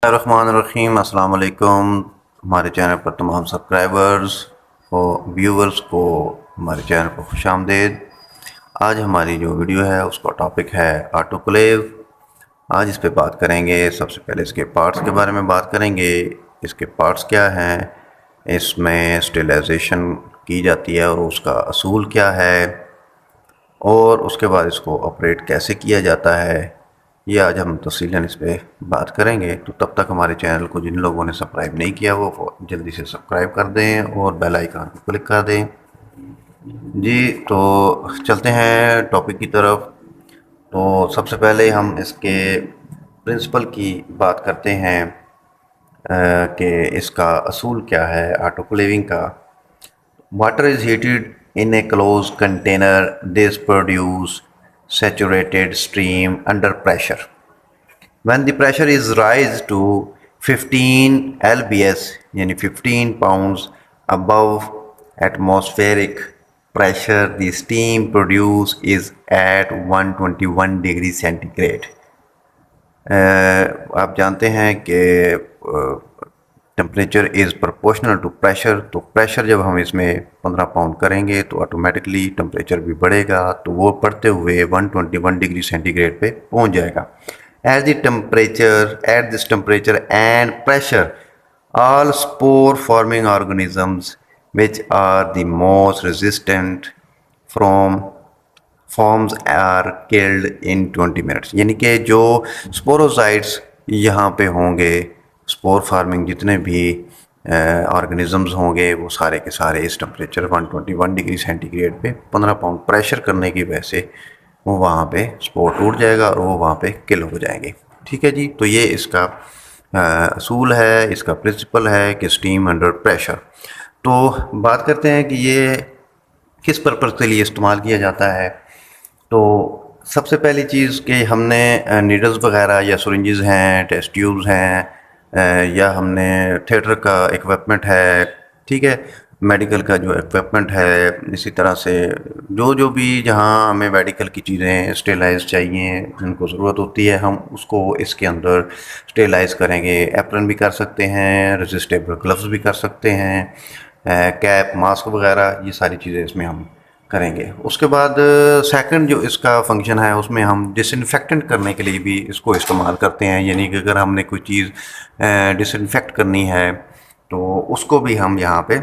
रहमानिर्रहीम। अस्सलाम वालेकुम। हमारे चैनल पर तमाम सब्सक्राइबर्स और व्यूवर्स को हमारे चैनल पर खुशामदीद। आज हमारी जो वीडियो है उसका टॉपिक है ऑटोक्लेव। आज इस पे बात करेंगे। सबसे पहले इसके पार्ट्स के बारे में बात करेंगे। इसके पार्ट्स क्या हैं, इसमें स्टेलाइजेशन की जाती है और उसका असूल क्या है, और उसके बाद इसको ऑपरेट कैसे किया जाता है, ये आज हम तफसीलन इस पर बात करेंगे। तो तब तक हमारे चैनल को जिन लोगों ने सब्सक्राइब नहीं किया वो जल्दी से सब्सक्राइब कर दें और बेल आइकन को क्लिक कर दें। जी, तो चलते हैं टॉपिक की तरफ। तो सबसे पहले हम इसके प्रिंसिपल की बात करते हैं कि इसका असूल क्या है ऑटोक्लेविंग का। Water is heated in a closed container. This produce saturated stream under pressure. When the pressure is raised to 15 lbs यानी 15 pounds above atmospheric pressure, the steam produced is at 121 degree centigrade. आप जानते हैं कि temperature is proportional to pressure. तो pressure जब हम इसमें 15 pound करेंगे तो ऑटोमेटिकली टेम्परेचर भी बढ़ेगा, तो वो बढ़ते हुए 121 डिग्री सेंटीग्रेड पे पहुंच जाएगा। At this temperature and pressure all spore forming organisms which are the most resistant from forms are killed in 20 minutes। यानी कि जो स्पोरोसाइट्स यहाँ पे होंगे, स्पोर फार्मिंग जितने भी ऑर्गेनिजम्स होंगे वो सारे के सारे इस टेम्परेचर 121 डिग्री सेंटीग्रेड पे 15 पाउंड प्रेशर करने की वजह से वो वहाँ पे स्पोर टूट जाएगा और वो वहाँ पे किल हो जाएंगे। ठीक है जी, तो ये इसका असूल है, इसका प्रिंसिपल है कि स्टीम अंडर प्रेशर। तो बात करते हैं कि ये किस पर्पज़ के लिए इस्तेमाल किया जाता है। तो सबसे पहली चीज़ कि हमने नीडल्स वगैरह या सिरिंजेस हैं, टेस्ट ट्यूब्स हैं, या हमने थिएटर का इक्विपमेंट है, ठीक है, मेडिकल का जो इक्विपमेंट है, इसी तरह से जो भी जहाँ हमें मेडिकल की चीज़ें स्टेलाइज चाहिए, जिनको ज़रूरत होती है, हम उसको इसके अंदर स्टेलाइज करेंगे। एप्रन भी कर सकते हैं, रेजिस्टेबल ग्लव्स भी कर सकते हैं, कैप, मास्क वगैरह, ये सारी चीज़ें इसमें हम करेंगे। उसके बाद सेकंड जो इसका फंक्शन है उसमें हम डिसइंफेक्टेंट करने के लिए भी इसको इस्तेमाल करते हैं। यानी कि अगर हमने कोई चीज़ डिसइंफेक्ट करनी है तो उसको भी हम यहाँ पे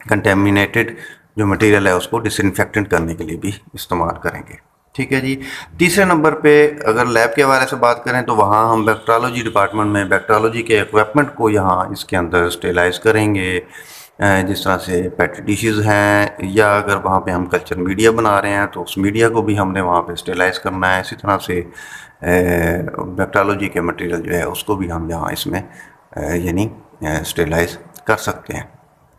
कंटेमिनेटेड जो मटेरियल है उसको डिसइंफेक्टेंट करने के लिए भी इस्तेमाल करेंगे। ठीक है जी। तीसरे नंबर पे अगर लैब के हवाले से बात करें तो वहाँ हम बैक्टीरियोलॉजी डिपार्टमेंट में बैक्टीरियोलॉजी के इक्विपमेंट को यहाँ इसके अंदर स्टेलाइज करेंगे। जिस तरह से पेट्री डिशेस हैं, या अगर वहाँ पे हम कल्चर मीडिया बना रहे हैं तो उस मीडिया को भी हमने वहाँ पे स्टेलाइज करना है। इसी तरह से बैक्टीरियोलॉजी के मटेरियल जो है उसको भी हम यहाँ इसमें यानी स्टेलाइज कर सकते हैं।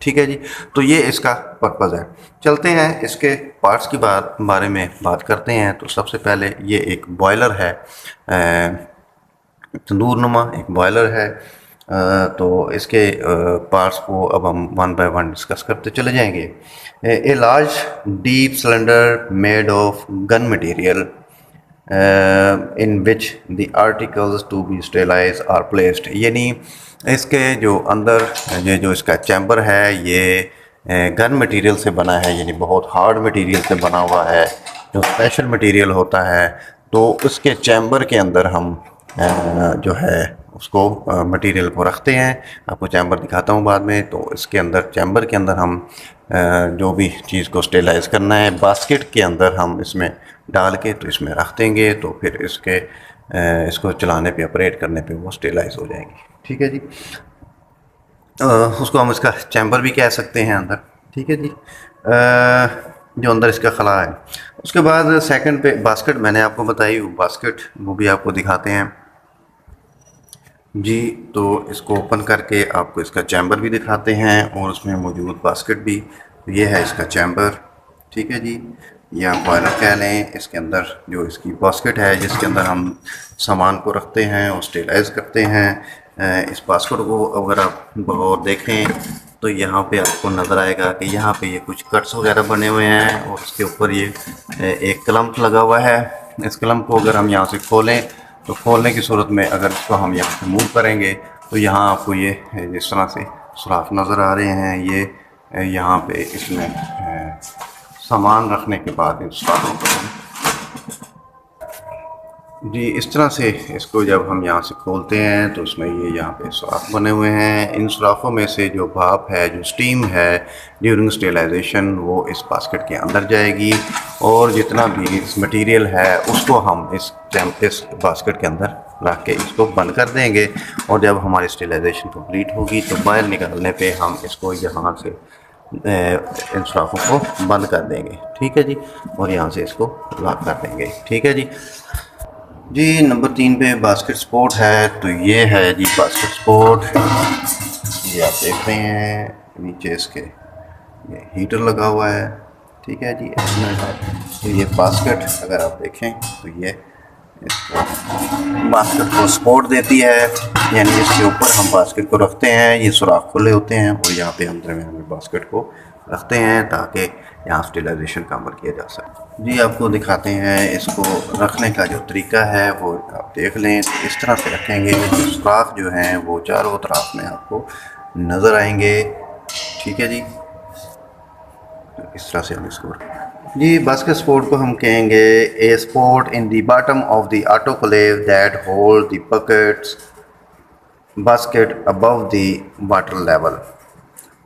ठीक है जी, तो ये इसका पर्पज़ है। चलते हैं इसके पार्ट्स की बारे में बात करते हैं। तो सबसे पहले ये एक बॉयलर है, तंदूर नुमा एक बॉयलर है। तो इसके पार्ट्स को अब हम वन बाय वन डिस्कस करते चले जाएंगे। A large deep cylinder made of gun material in which the articles to be sterilised are placed. यानी इसके जो अंदर ये जो इसका चैम्बर है ये गन मटेरियल से बना है, यानी बहुत हार्ड मटेरियल से बना हुआ है, जो स्पेशल मटेरियल होता है। तो उसके चैम्बर के अंदर हम जो है उसको मटेरियल को रखते हैं। आपको चैम्बर दिखाता हूँ बाद में। तो इसके अंदर चैम्बर के अंदर हम जो भी चीज़ को स्टेलाइज करना है बास्केट के अंदर हम इसमें डाल के तो इसमें रख देंगे, तो फिर इसको चलाने पे ऑपरेट करने पे वो स्टेलाइज हो जाएंगी। ठीक है जी। उसको हम इसका चैम्बर भी कह सकते हैं अंदर। ठीक है जी, जो अंदर इसका खला है। उसके बाद सेकंड पे बास्केट मैंने आपको बताई, वो बास्केट वो भी आपको दिखाते हैं जी। तो इसको ओपन करके आपको इसका चैम्बर भी दिखाते हैं और उसमें मौजूद बास्केट भी। तो ये है इसका चैम्बर। ठीक है जी, या बॉयलर कह लें। इसके अंदर जो इसकी बास्केट है जिसके अंदर हम सामान को रखते हैं और स्टेलाइज करते हैं। इस बास्केट को अगर आप गौर देखें तो यहाँ पे आपको नज़र आएगा कि यहाँ पे ये कुछ कट्स वगैरह बने हुए हैं और उसके ऊपर ये एक क्लम्प लगा हुआ है। इस क्लम्प को अगर हम यहाँ से खोलें तो खोलने की सूरत में अगर इसको हम यहाँ से मूव करेंगे तो यहाँ आपको ये जिस तरह से सुराख नज़र आ रहे हैं, ये यहाँ पे इसमें सामान रखने के बाद इन सुराखों को जी इस तरह से इसको जब हम यहाँ से खोलते हैं तो उसमें ये यहाँ पे सुराख बने हुए हैं। इन सुराखों में से जो भाप है, जो स्टीम है ड्यूरिंग स्टेलाइजेशन, वो इस बास्केट के अंदर जाएगी और जितना भी इस मटेरियल है उसको हम इस बास्केट के अंदर रख के इसको बंद कर देंगे। और जब हमारी स्टेलाइजेशन कंप्लीट होगी तो बाहर निकालने पे हम इसको यहाँ से इन सुराखों को बंद कर देंगे, ठीक है जी, और यहाँ से इसको लॉक कर देंगे, ठीक है जी। जी नंबर 3 पे बास्केट सपोर्ट है। तो ये है जी बास्केट सपोर्ट, ये आप देख रहे हैं नीचे इसके ये हीटर लगा हुआ है, ठीक है जी। तो ये बास्केट अगर आप देखें तो ये इसको बास्केट को सपोर्ट देती है, यानी इसके ऊपर हम बास्केट को रखते हैं, ये सुराख खुले होते हैं और यहाँ पे अंदर में हमें बास्केट को रखते हैं ताकि यहाँ स्टेलाइजेशन का अमल किया जा सके। जी आपको दिखाते हैं इसको रखने का जो तरीका है वो आप देख लें। तो इस तरह से रखेंगे, सुराख जो हैं वो चारों तरफ में आपको नज़र आएंगे, ठीक है जी। तो इस तरह से हम इसको जी बास्केट सपोर्ट को हम कहेंगे a support in the bottom of the autoclave that hold the buckets basket above the water level.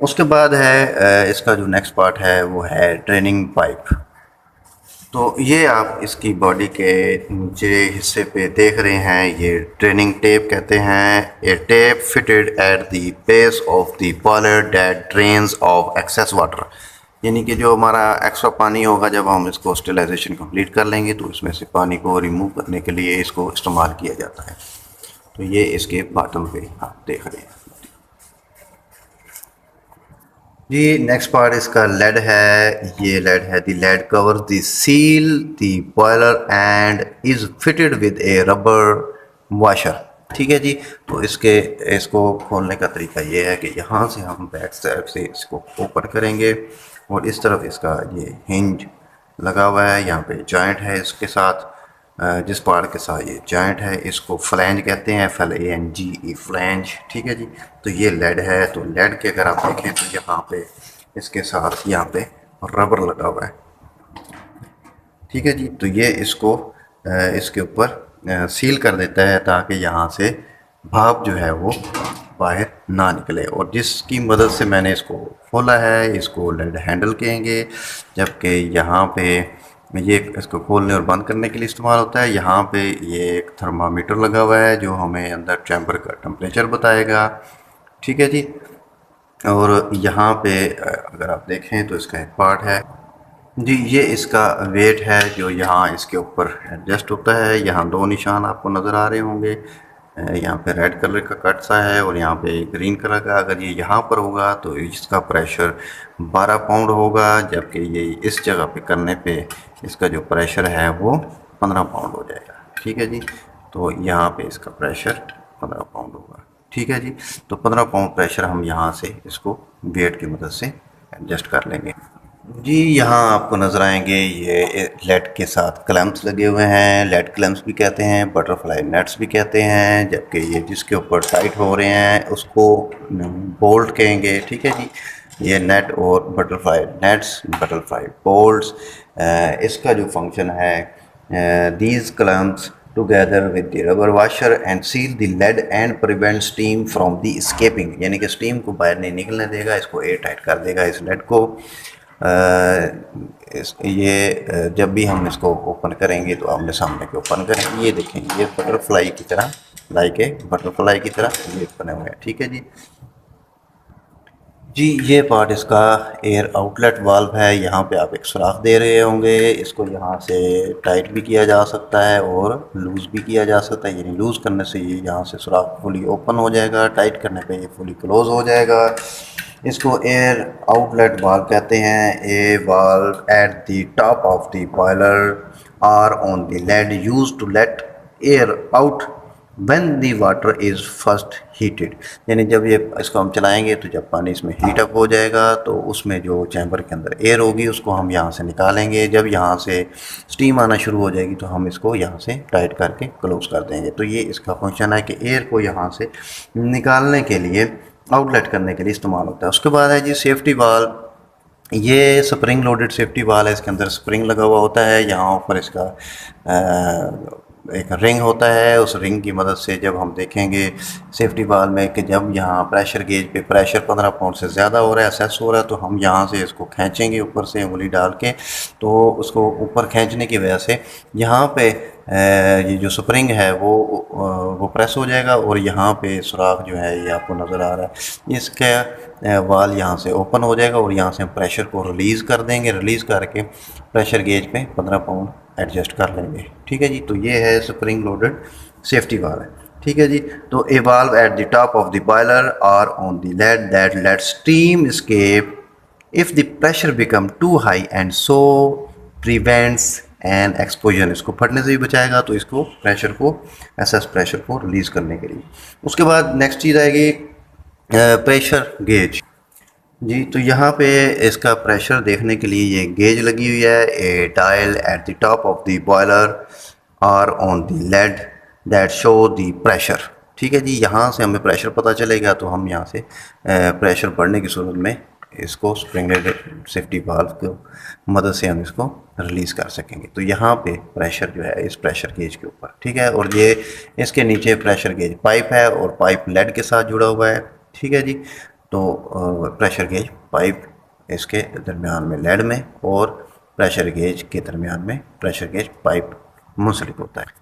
उसके बाद है इसका जो नेक्स्ट पार्ट है वो है ड्रेनिंग पाइप। तो ये आप इसकी बॉडी के नीचे हिस्से पे देख रहे हैं, ये ड्रेनिंग टेप कहते हैं। A tape fitted at the base of the boiler that drains off excess water, यानी कि जो हमारा एक्स्ट्रा पानी होगा जब हम इसको स्टेलाइजेशन कंप्लीट कर लेंगे तो इसमें से पानी को रिमूव करने के लिए इसको इस्तेमाल किया जाता है। तो ये इसके बॉटम पे आप देख रहे हैं जी। नेक्स्ट पार्ट इसका लेड है। ये लेड है, the lid cover the seal the boiler and is fitted with a rubber washer, ठीक है जी। तो इसको खोलने का तरीका ये है कि यहाँ से हम बैक साइड से इसको ओपन करेंगे और इस तरफ इसका ये हिंज लगा हुआ है, यहाँ पे जॉइंट है इसके साथ, जिस पार्ट के साथ ये जॉइंट है इसको फ्लैंज कहते हैं, FLANGE फ्लैंज, ठीक है जी। तो ये लेड है। तो लेड के अगर आप देखें तो यहाँ पे इसके साथ यहाँ पे रबर लगा हुआ है, ठीक है जी। तो ये इसको इसके ऊपर सील कर देता है ताकि यहाँ से भाप जो है वो बाहर ना निकले। और जिसकी मदद से मैंने इसको खोला है इसको लेड हैंडल कहेंगे, जबकि यहाँ पे ये इसको खोलने और बंद करने के लिए इस्तेमाल होता है। यहाँ पे ये एक थर्मामीटर लगा हुआ है जो हमें अंदर चैम्बर का टेम्परेचर बताएगा, ठीक है जी। और यहाँ पे अगर आप देखें तो इसका एक पार्ट है जी, ये इसका वेट है जो यहाँ इसके ऊपर एडजस्ट होता है। यहाँ दो निशान आपको नज़र आ रहे होंगे, यहाँ पे रेड कलर का कट सा है और यहाँ पे ग्रीन कलर का। अगर ये यहाँ पर होगा तो इसका प्रेशर 12 पाउंड होगा, जबकि ये इस जगह पे करने पे इसका जो प्रेशर है वो 15 पाउंड हो जाएगा, ठीक है जी। तो यहाँ पे इसका प्रेशर 15 पाउंड होगा, ठीक है जी। तो 15 पाउंड प्रेशर हम यहाँ से इसको वेट की मदद से एडजस्ट कर लेंगे जी। यहाँ आपको नज़र आएंगे ये लेड के साथ क्लैंप्स लगे हुए हैं, लेड क्लैंप्स भी कहते हैं, बटरफ्लाई नेट्स भी कहते हैं, जबकि ये जिसके ऊपर टाइट हो रहे हैं उसको बोल्ट कहेंगे, ठीक है जी। ये नेट और बटरफ्लाई नेट्स, बटरफ्लाई बोल्ट्स, इसका जो फंक्शन है these clamps together with the rubber washer and seal the lid and prevent steam from the escaping, यानी कि स्टीम को बाहर नहीं निकलने देगा, इसको एयर टाइट कर देगा इस लेड को। ये जब भी हम इसको ओपन करेंगे तो आमने सामने के ओपन करेंगे, ये देखेंगे ये बटरफ्लाई की तरह, लाइक ए बटरफ्लाई की तरह ये बने हुए हैं, ठीक है जी। जी ये पार्ट इसका एयर आउटलेट वाल्व है। यहाँ पे आप एक सुराख दे रहे होंगे, इसको यहाँ से टाइट भी किया जा सकता है और लूज़ भी किया जा सकता है, यानी लूज़ करने से ये यहाँ से सुराख फुली ओपन हो जाएगा, टाइट करने पे ये फुली क्लोज हो जाएगा। इसको एयर आउटलेट वाल्व कहते हैं। A valve at the top of the boiler are on the lid used to let air out when the water is first heated, यानी जब ये इसको हम चलाएंगे तो जब पानी इसमें हीट अप हो जाएगा तो उसमें जो चैम्बर के अंदर एयर होगी उसको हम यहाँ से निकालेंगे। जब यहाँ से स्टीम आना शुरू हो जाएगी तो हम इसको यहाँ से टाइट करके क्लोज कर देंगे। तो ये इसका फंक्शन है कि एयर को यहाँ से निकालने के लिए, आउटलेट करने के लिए इस्तेमाल होता है। उसके बाद है जी सेफ्टी वाल्व। ये स्प्रिंग लोडेड सेफ्टी वाल है, इसके अंदर स्प्रिंग लगा हुआ होता है। यहाँ ऊपर इसका एक रिंग होता है, उस रिंग की मदद से जब हम देखेंगे सेफ्टी वाल में कि जब यहाँ प्रेशर गेज पे प्रेशर 15 पाउंड से ज़्यादा हो रहा है, असेस हो रहा है, तो हम यहाँ से इसको खींचेंगे ऊपर से उंगली डाल के। तो उसको ऊपर खींचने की वजह से यहाँ पे ये जो स्प्रिंग है वो प्रेस हो जाएगा और यहाँ पे सुराख जो है ये आपको नज़र आ रहा है, इसका वाल यहाँ से ओपन हो जाएगा और यहाँ से हम प्रेशर को रिलीज़ कर देंगे। रिलीज़ करके प्रेशर गेज पे 15 पाउंड एडजस्ट कर लेंगे। ठीक है जी, तो ये है स्प्रिंग लोडेड सेफ्टी वाल है। ठीक है जी, तो a valve at the top of the boiler और on the lid that let steam escape if the pressure become too high and so prevents and exposure, इसको फटने से भी बचाएगा। तो इसको प्रेशर को, एसएस प्रेशर को रिलीज़ करने के लिए। उसके बाद नेक्स्ट चीज़ आएगी प्रेशर गेज जी। तो यहाँ पे इसका प्रेशर देखने के लिए ये गेज लगी हुई है, a dial at the top of the boiler और on the lid that show the pressure. ठीक है जी, यहाँ से हमें प्रेशर पता चलेगा तो हम यहाँ से प्रेशर बढ़ने की सूरत में इसको स्प्रिंग लोडेड सेफ्टी वाल्व की मदद से हम इसको रिलीज़ कर सकेंगे। तो यहाँ पे प्रेशर जो है इस प्रेशर गेज के ऊपर, ठीक है, और ये इसके नीचे प्रेशर गेज पाइप है और पाइप लेड के साथ जुड़ा हुआ है। ठीक है जी, तो प्रेशर गेज पाइप इसके दरमियान में लेड में और प्रेशर गेज के दरमियान में प्रेशर गेज पाइप मुंसलिक होता है।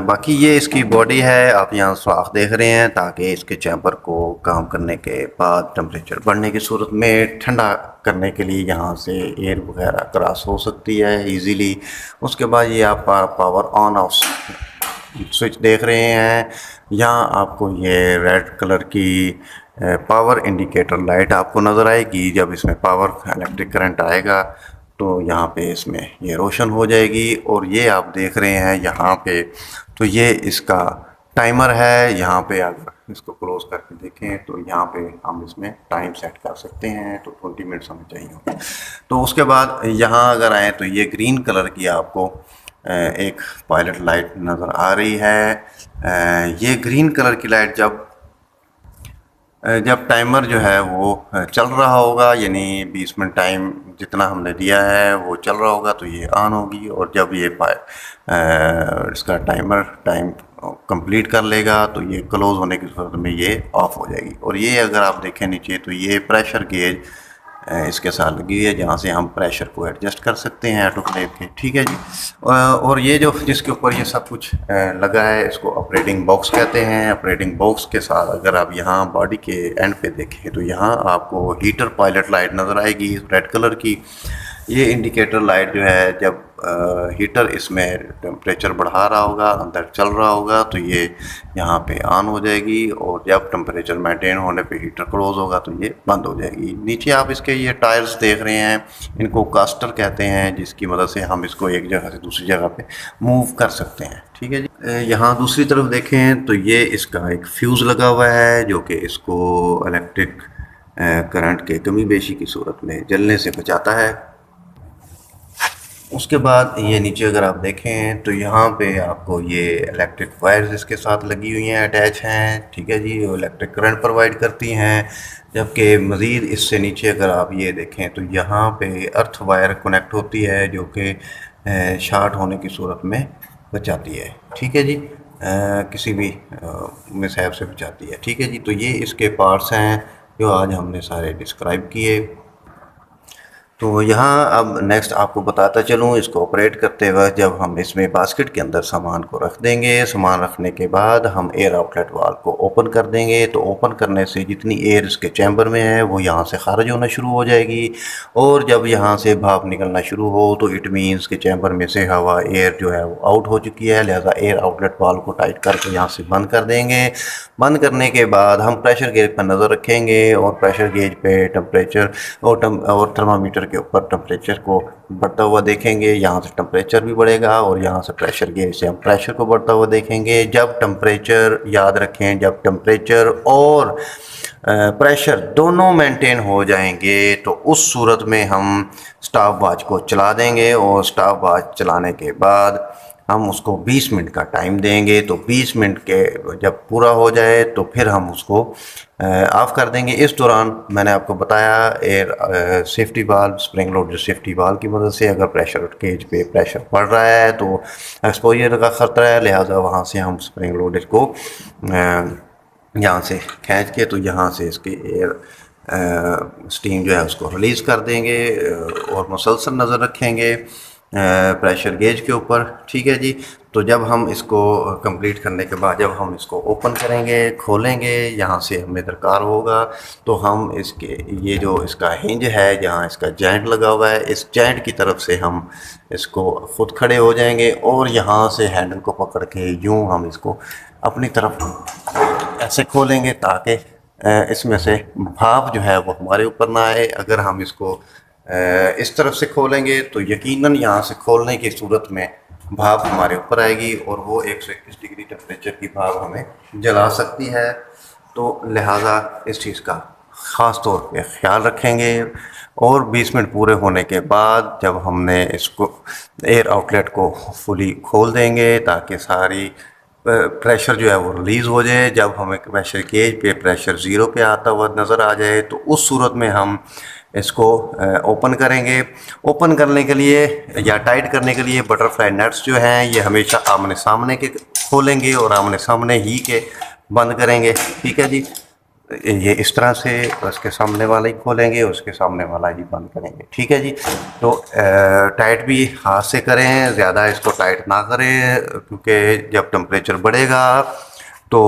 बाकी ये इसकी बॉडी है, आप यहाँ सुराख देख रहे हैं ताकि इसके चैम्बर को काम करने के बाद टेम्परेचर बढ़ने की सूरत में ठंडा करने के लिए यहाँ से एयर वगैरह क्रॉस हो सकती है इजीली। उसके बाद ये आप पावर ऑन ऑफ स्विच देख रहे हैं, यहाँ आपको ये रेड कलर की पावर इंडिकेटर लाइट आपको नज़र आएगी। जब इसमें पावर इलेक्ट्रिक करंट आएगा तो यहाँ पे इसमें ये रोशन हो जाएगी। और ये आप देख रहे हैं यहाँ पे, तो ये इसका टाइमर है। यहाँ पे अगर इसको क्लोज करके देखें तो यहाँ पे हम इसमें टाइम सेट कर सकते हैं, तो 20 मिनट्स हमें चाहिए होंगे। तो उसके बाद यहाँ अगर आए तो ये ग्रीन कलर की आपको एक पायलट लाइट नज़र आ रही है। ये ग्रीन कलर की लाइट जब टाइमर जो है वो चल रहा होगा, यानी 20 मिनट टाइम जितना हमने दिया है वो चल रहा होगा, तो ये ऑन होगी। और जब ये इसका टाइमर टाइम कंप्लीट कर लेगा तो ये क्लोज़ होने की सूरत में ये ऑफ हो जाएगी। और ये अगर आप देखें नीचे तो ये प्रेशर गेज इसके साथ लगी हुई है, जहाँ से हम प्रेशर को एडजस्ट कर सकते हैं ऑटोक्लेव के। ठीक है जी, और ये जो जिसके ऊपर ये सब कुछ लगा है इसको ऑपरेटिंग बॉक्स कहते हैं। ऑपरेटिंग बॉक्स के साथ अगर आप यहाँ बॉडी के एंड पे देखें तो यहाँ आपको हीटर पायलट लाइट नज़र आएगी रेड कलर की। ये इंडिकेटर लाइट जो है जब हीटर इसमें टेम्परेचर बढ़ा रहा होगा, अंदर चल रहा होगा, तो ये यहाँ पे ऑन हो जाएगी। और जब टेम्परेचर मेंटेन होने पे हीटर क्लोज होगा तो ये बंद हो जाएगी। नीचे आप इसके ये टायर्स देख रहे हैं, इनको कास्टर कहते हैं, जिसकी मदद से हम इसको एक जगह से दूसरी जगह पे मूव कर सकते हैं। ठीक है जी, यहाँ दूसरी तरफ देखें तो ये इसका एक फ्यूज़ लगा हुआ है जो कि इसको इलेक्ट्रिक करंट के कमी बेशी की सूरत में जलने से बचाता है। उसके बाद ये नीचे अगर आप देखें तो यहाँ पे आपको ये इलेक्ट्रिक वायर्स इसके साथ लगी हुई हैं, अटैच हैं। ठीक है जी, वो इलेक्ट्रिक करंट प्रोवाइड करती हैं। जबकि मज़ीद इससे नीचे अगर आप ये देखें तो यहाँ पे अर्थ वायर कनेक्ट होती है जो कि शॉर्ट होने की सूरत में बचाती है। ठीक है जी, किसी भी मिसहैप से बचाती है। ठीक है जी, तो ये इसके पार्ट्स हैं जो आज हमने सारे डिस्क्राइब किए। तो यहाँ अब नेक्स्ट आपको बताता चलूँ, इसको ऑपरेट करते वक्त जब हम इसमें बास्केट के अंदर सामान को रख देंगे, सामान रखने के बाद हम एयर आउटलेट वाल्व को ओपन कर देंगे। तो ओपन करने से जितनी एयर इसके चैम्बर में है वो यहाँ से खारिज होना शुरू हो जाएगी। और जब यहाँ से भाप निकलना शुरू हो तो इट मीन्स के चैम्बर में से हवा एयर जो है वो आउट हो चुकी है। लिहाजा एयर आउटलेट वाल्व को टाइट करके यहाँ से बंद कर देंगे। बंद करने के बाद हम प्रेशर गेज पर नज़र रखेंगे और प्रेशर गेज पे टेम्परेचर और थर्मामीटर थर्मामीटर के ऊपर टेम्परेचर को बढ़ता हुआ देखेंगे। यहाँ से टेम्परेचर भी बढ़ेगा और यहाँ से प्रेशर गेज से हम प्रेशर को बढ़ता हुआ देखेंगे। जब टेम्परेचर, याद रखें, जब टेम्परेचर और प्रेशर दोनों मेंटेन हो जाएंगे तो उस सूरत में हम स्टॉप वॉच को चला देंगे और स्टॉप वॉच चलाने के बाद हम उसको 20 मिनट का टाइम देंगे। तो 20 मिनट के जब पूरा हो जाए तो फिर हम उसको ऑफ़ कर देंगे। इस दौरान मैंने आपको बताया air safety valve, spring loaded safety valve की मदद से अगर प्रेशर गेज पे प्रेशर बढ़ रहा है तो एक्सपोजर का ख़तरा है, लिहाजा वहाँ से हम स्प्रिंग लोडेड को यहाँ से खींच के तो यहाँ से इसकी एयर स्टीम जो है उसको रिलीज़ कर देंगे और मुसलसल नज़र रखेंगे प्रेशर गेज के ऊपर। ठीक है जी। तो जब हम इसको कंप्लीट करने के बाद जब हम इसको ओपन करेंगे, खोलेंगे, यहाँ से हमें दरकार होगा तो हम इसके ये जो इसका हिंज है जहाँ इसका जॉइंट लगा हुआ है, इस जॉइंट की तरफ से हम इसको खुद खड़े हो जाएंगे और यहाँ से हैंडल को पकड़ के यूँ हम इसको अपनी तरफ ऐसे खोलेंगे ताकि इसमें से भाप जो है वो हमारे ऊपर ना आए। अगर हम इसको इस तरफ से खोलेंगे तो यकीनन यहाँ से खोलने की सूरत में भाप हमारे ऊपर आएगी और वो 121 डिग्री टेम्परेचर की भाप हमें जला सकती है। तो लिहाजा इस चीज़ का ख़ास तौर पे ख्याल रखेंगे। और 20 मिनट पूरे होने के बाद जब हमने इसको एयर आउटलेट को फुली खोल देंगे ताकि सारी प्रेशर जो है वो रिलीज़ हो जाए। जब हमें प्रेशर गेज पे प्रेशर 0 पे आता हुआ नज़र आ जाए तो उस सूरत में हम इसको ओपन करेंगे। ओपन करने के लिए या टाइट करने के लिए बटरफ्लाई नट्स जो हैं ये हमेशा आमने सामने के खोलेंगे और आमने सामने ही के बंद करेंगे। ठीक है जी। ये इस तरह से उसके सामने वाला ही खोलेंगे, उसके सामने वाला ही बंद करेंगे। ठीक है जी। तो टाइट भी हाथ से करें, ज़्यादा इसको टाइट ना करें क्योंकि जब टेम्परेचर बढ़ेगा तो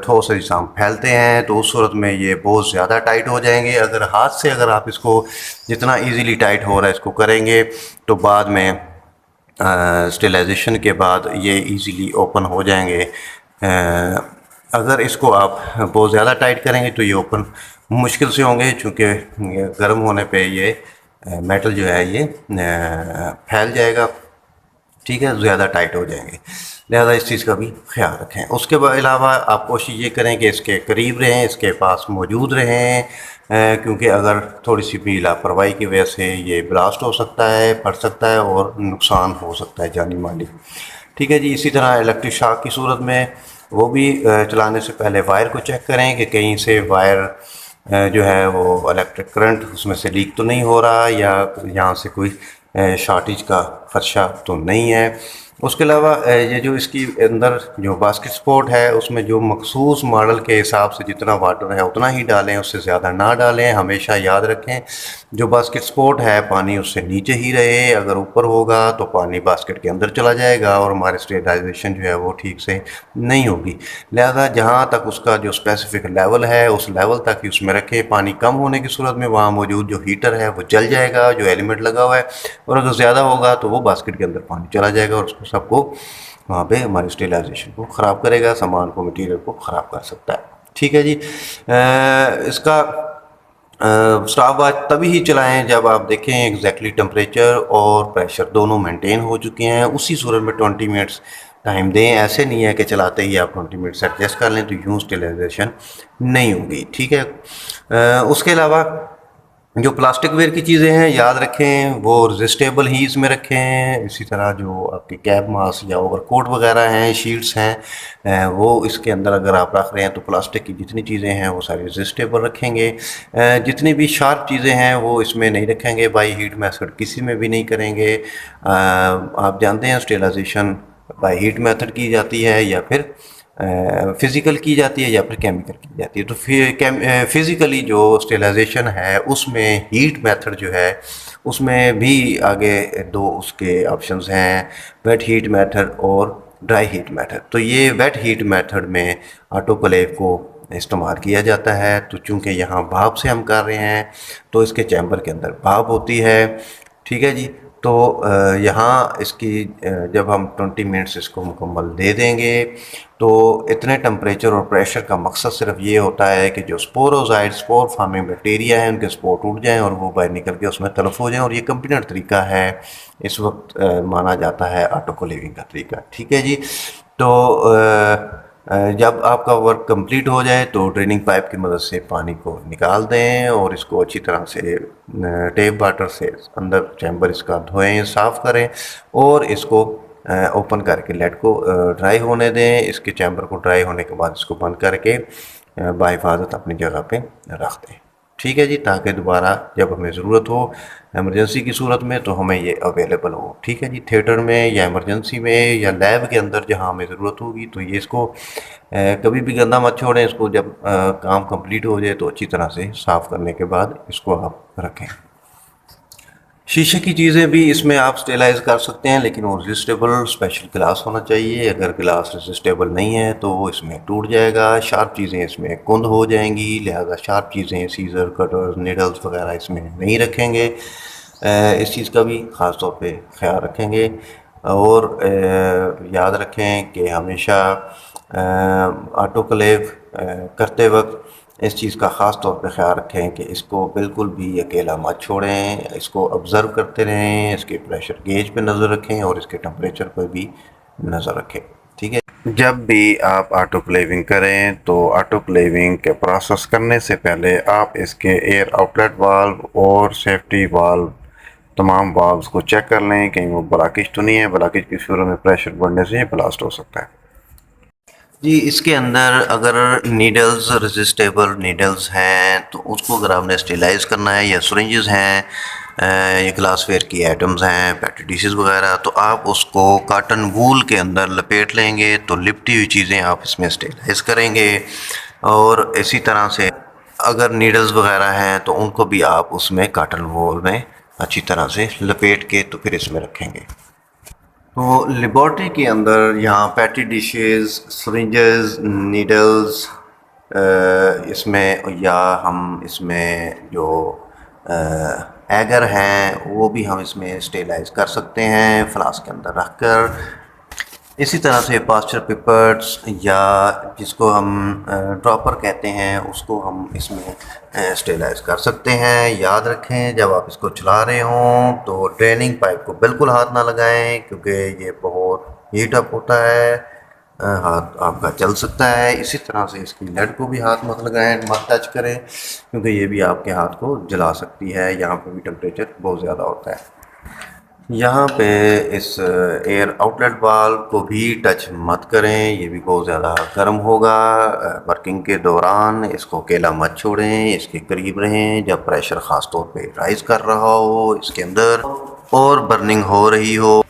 ठोस अजिसाम फैलते हैं तो उस सूरत में ये बहुत ज़्यादा टाइट हो जाएंगे। अगर हाथ से अगर आप इसको जितना इजीली टाइट हो रहा है इसको करेंगे तो बाद में स्टेलाइजेशन के बाद ये इजीली ओपन हो जाएंगे। अगर इसको आप बहुत ज़्यादा टाइट करेंगे तो ये ओपन मुश्किल से होंगे क्योंकि गर्म होने पे ये मेटल जो है ये फैल जाएगा। ठीक है, ज़्यादा टाइट हो जाएंगे, लिहाजा इस चीज़ का भी ख्याल रखें। उसके अलावा आप कोशिश ये करें कि इसके करीब रहें, इसके पास मौजूद रहें क्योंकि अगर थोड़ी सी भी लापरवाही की वजह से ये ब्लास्ट हो सकता है, फट सकता है और नुकसान हो सकता है जानी माली। ठीक है जी। इसी तरह इलेक्ट्रिक शॉक की सूरत में वो भी चलाने से पहले वायर को चेक करें कि कहीं से वायर जो है वो इलेक्ट्रिक करंट उसमें से लीक तो नहीं हो रहा या यहाँ से कोई शॉर्टेज का खदशा तो नहीं है। उसके अलावा ये जो इसकी अंदर जो बास्केट स्पोर्ट है उसमें जो मखसूस मॉडल के हिसाब से जितना वाटर है उतना ही डालें, उससे ज़्यादा ना डालें। हमेशा याद रखें जो बास्केट स्पोर्ट है पानी उससे नीचे ही रहे, अगर ऊपर होगा तो पानी बास्केट के अंदर चला जाएगा और हमारे स्टेरिलाइजेशन जो है वो ठीक से नहीं होगी। लिहाजा जहाँ तक उसका जो स्पेसिफिक लेवल है उस लेवल तक ही उसमें रखें। पानी कम होने की सूरत में वहाँ मौजूद जो हीटर है वो जल जाएगा, जो एलिमेंट लगा हुआ है, और अगर ज़्यादा होगा तो वो बास्केट के अंदर पानी चला जाएगा और उसको सबको वहाँ पे हमारी स्टेरिलाइजेशन को ख़राब करेगा, सामान को, मटेरियल को ख़राब कर सकता है। ठीक है जी। इसका स्टॉप वॉच तभी ही चलाएं जब आप देखें एग्जैक्टली टेम्परेचर और प्रेशर दोनों मेंटेन हो चुके हैं। उसी सूरत में 20 मिनट्स टाइम दें। ऐसे नहीं है कि चलाते ही आप 20 मिनट्स एडजस्ट कर लें तो यूँ स्टेरिलाइजेशन नहीं होगी। ठीक है। उसके अलावा जो प्लास्टिक वेयर की चीज़ें हैं याद रखें वो रजिस्टेबल ही इसमें रखें। इसी तरह जो आपके कैप मास्क या ओवरकोट वगैरह हैं, शीट्स हैं, वो इसके अंदर अगर आप रख रहे हैं तो प्लास्टिक की जितनी चीज़ें हैं वो सारी रजिस्टेबल रखेंगे। जितनी भी शार्प चीज़ें हैं वो इसमें नहीं रखेंगे, बाई हीट मेथड किसी में भी नहीं करेंगे। आप जानते हैं स्टेरिलाइजेशन बाई हीट मेथड की जाती है या फिर फ़िज़िकल की जाती है या फिर केमिकल की जाती है। तो फिर फ़िज़िकली जो स्टेरिलाइजेशन है उसमें हीट मेथड जो है उसमें भी आगे दो उसके ऑप्शंस हैं, वेट हीट मेथड और ड्राई हीट मेथड। तो ये वेट हीट मेथड में ऑटोक्लेव को इस्तेमाल किया जाता है। तो चूँकि यहाँ भाप से हम कर रहे हैं तो इसके चैम्बर के अंदर भाप होती है। ठीक है जी। तो यहाँ इसकी जब हम 20 मिनट्स इसको मुकम्मल दे देंगे तो इतने टेम्परेचर और प्रेशर का मकसद सिर्फ ये होता है कि जो स्पोरोजाइट स्पोर फार्मिंग बैक्टीरिया है उनके स्पोर टूट जाएं और वो बाहर निकल के उसमें तलफ हो जाएं। और ये कंप्लीट तरीका है इस वक्त माना जाता है ऑटोक्लेविंग का तरीका। ठीक है जी। तो जब आपका वर्क कंप्लीट हो जाए तो ड्रेनिंग पाइप की मदद से पानी को निकाल दें और इसको अच्छी तरह से टेप वाटर से अंदर चैम्बर इसका धोएं, साफ़ करें और इसको ओपन करके लेट को ड्राई होने दें। इसके चैम्बर को ड्राई होने के बाद इसको बंद करके बाहिफाजत अपनी जगह पे रख दें। ठीक है जी, ताकि दोबारा जब हमें ज़रूरत हो इमरजेंसी की सूरत में तो हमें ये अवेलेबल हो। ठीक है जी, थिएटर में या इमरजेंसी में या लैब के अंदर जहाँ हमें ज़रूरत होगी तो ये इसको कभी भी गंदा मत छोड़ें। इसको जब काम कंप्लीट हो जाए तो अच्छी तरह से साफ़ करने के बाद इसको आप रखें। शीशे की चीज़ें भी इसमें आप स्टेलाइज कर सकते हैं, लेकिन वो रजिस्टेबल स्पेशल गिलास होना चाहिए। अगर गिलास रजिस्टेबल नहीं है तो वो इसमें टूट जाएगा, शार्प चीज़ें इसमें कुंद हो जाएंगी, लिहाजा शार्प चीज़ें सीज़र, कटर्स, नीडल्स वगैरह इसमें नहीं रखेंगे। इस चीज़ का भी ख़ास तौर पे ख्याल रखेंगे। और याद रखें कि हमेशा ऑटोक्लेव करते वक्त इस चीज़ का ख़ास तौर पे ख्याल रखें कि इसको बिल्कुल भी अकेला मत छोड़ें, इसको ऑब्ज़र्व करते रहें, इसके प्रेशर गेज पे नज़र रखें और इसके टेम्परेचर पर भी नज़र रखें। ठीक है। जब भी आप ऑटोक्लेविंग करें तो ऑटोक्लेविंग के प्रोसेस करने से पहले आप इसके एयर आउटलेट वाल्व और सेफ्टी वाल्व तमाम वाल्व्स को चेक कर लें कहीं वो ब्लॉकेज तो नहीं है। ब्लॉकेज की सूरत में प्रेशर बढ़ने से ब्लास्ट हो सकता है। जी, इसके अंदर अगर नीडल्स रजिस्टेबल नीडल्स हैं तो उसको अगर आपने स्टेलाइज करना है, या सिरिंजेस हैं, ये ग्लासवेयर की आइटम्स हैं, पैटी डिशेस वगैरह, तो आप उसको कॉटन वूल के अंदर लपेट लेंगे तो लिपटी हुई चीज़ें आप इसमें स्टेलाइज करेंगे। और इसी तरह से अगर नीडल्स वगैरह हैं तो उनको भी आप उसमें कॉटन वूल में अच्छी तरह से लपेट के तो फिर इसमें रखेंगे। तो लेबॉर्ट्री के अंदर यहाँ पैटी डिशेस, सिरिंजेस, नीडल्स इसमें, या हम इसमें जो एगर हैं वो भी हम इसमें स्टेलाइज कर सकते हैं फ्लास्क के अंदर रखकर। इसी तरह से पास्चर पिपर्स या जिसको हम ड्रॉपर कहते हैं उसको हम इसमें स्टेलाइज कर सकते हैं। याद रखें जब आप इसको चला रहे हों तो ड्रेनिंग पाइप को बिल्कुल हाथ ना लगाएं क्योंकि ये बहुत हीट अप होता है, हाथ आपका चल सकता है। इसी तरह से इसकी लेड को भी हाथ मत लगाएं, मत टच करें क्योंकि ये भी आपके हाथ को जला सकती है। यहाँ पे भी टेम्परेचर बहुत ज़्यादा होता है। यहाँ पे इस एयर आउटलेट वाल्व को भी टच मत करें, ये भी बहुत ज़्यादा गर्म होगा। वर्किंग के दौरान इसको अकेला मत छोड़ें, इसके करीब रहें जब प्रेशर ख़ास तौर पे राइज़ कर रहा हो इसके अंदर और बर्निंग हो रही हो।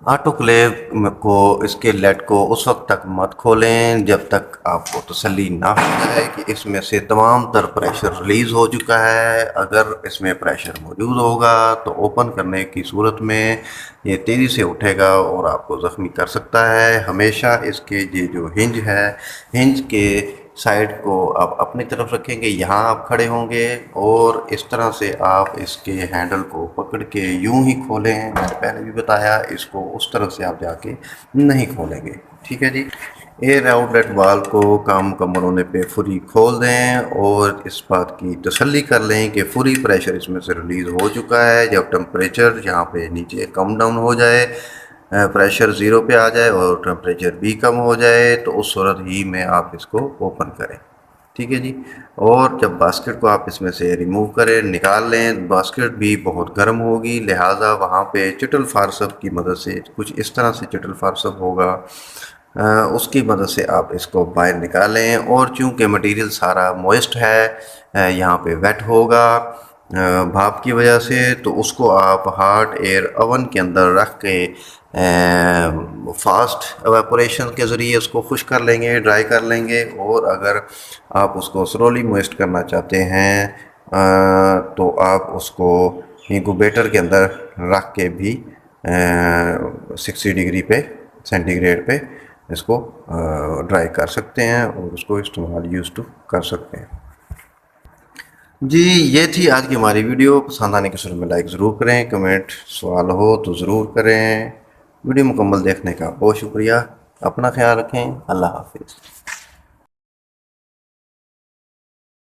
ऑटोक्लेव को इसके लेड को उस वक्त तक मत खोलें जब तक आपको तसल्ली ना हो जाए कि इसमें से तमाम तर प्रेशर रिलीज़ हो चुका है। अगर इसमें प्रेशर मौजूद होगा तो ओपन करने की सूरत में ये तेज़ी से उठेगा और आपको ज़ख्मी कर सकता है। हमेशा इसके ये जो हिंज है, हिंज के साइड को आप अपनी तरफ रखेंगे, यहाँ आप खड़े होंगे और इस तरह से आप इसके हैंडल को पकड़ के यूं ही खोलें। मैंने पहले भी बताया इसको उस तरफ से आप जाके नहीं खोलेंगे। ठीक है जी। एयर आउटलेट वाल्व को काम मुकम्मल होने पे फुली खोल दें और इस बात की तसल्ली कर लें कि फुली प्रेशर इसमें से रिलीज़ हो चुका है। जब टेम्परेचर यहाँ पे नीचे कम डाउन हो जाए, प्रेशर ज़ीरो पे आ जाए और टेम्परेचर भी कम हो जाए तो उस सूरत ही में आप इसको ओपन करें। ठीक है जी। और जब बास्केट को आप इसमें से रिमूव करें, निकाल लें, बास्केट भी बहुत गर्म होगी, लिहाजा वहाँ पे चटल फारसब की मदद से कुछ इस तरह से चटल फारसब होगा, उसकी मदद से आप इसको बाहर निकालें। और चूँकि मटेरियल सारा मॉइस्ट है, यहाँ पे वेट होगा भाप की वजह से, तो उसको आप हॉट एयर ओवन के अंदर रख के फास्ट एवेपोरेशन के ज़रिए उसको खुश कर लेंगे, ड्राई कर लेंगे। और अगर आप उसको स्लोली मॉइस्ट करना चाहते हैं तो आप उसको इंक्यूबेटर के अंदर रख के भी 60 डिग्री पे सेंटीग्रेड पे इसको ड्राई कर सकते हैं और उसको इस्तेमाल यूज़ टू कर सकते हैं। जी, ये थी आज की हमारी वीडियो। पसंद आने के सूरत में लाइक ज़रूर करें, कमेंट सवाल हो तो ज़रूर करें। वीडियो मुकम्मल देखने का बहुत शुक्रिया। अपना ख्याल रखें। अल्लाह हाफिज़।